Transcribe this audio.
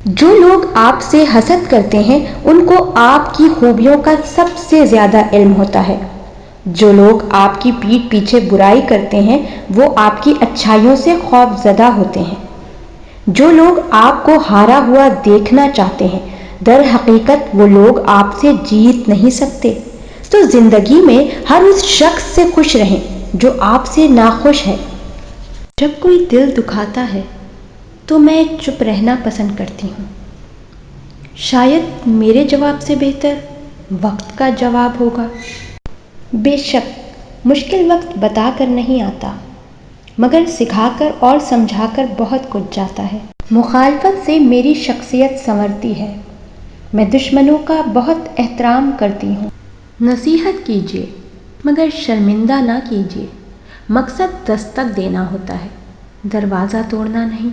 جو لوگ آپ سے حسد کرتے ہیں ان کو آپ کی خوبیوں کا سب سے زیادہ علم ہوتا ہے۔ جو لوگ آپ کی پیٹھ پیچھے برائی کرتے ہیں وہ آپ کی اچھائیوں سے خوف زدہ ہوتے ہیں۔ جو لوگ آپ کو ہارا ہوا دیکھنا چاہتے ہیں در حقیقت وہ لوگ آپ سے جیت نہیں سکتے۔ تو زندگی میں ہر اس شخص سے خوش رہیں جو آپ سے ناخوش ہے۔ جب کوئی دل دکھاتا ہے تو میں چپ رہنا پسند کرتی ہوں۔ شاید میرے جواب سے بہتر وقت کا جواب ہوگا۔ بے شک مشکل وقت بتا کر نہیں آتا، مگر سکھا کر اور سمجھا کر بہت کچھ جاتا ہے۔ مخالفت سے میری شخصیت سنورتی ہے۔ میں دشمنوں کا بہت احترام کرتی ہوں۔ نصیحت کیجیے مگر شرمندہ نہ کیجیے۔ مقصد دستک دینا ہوتا ہے، دروازہ توڑنا نہیں۔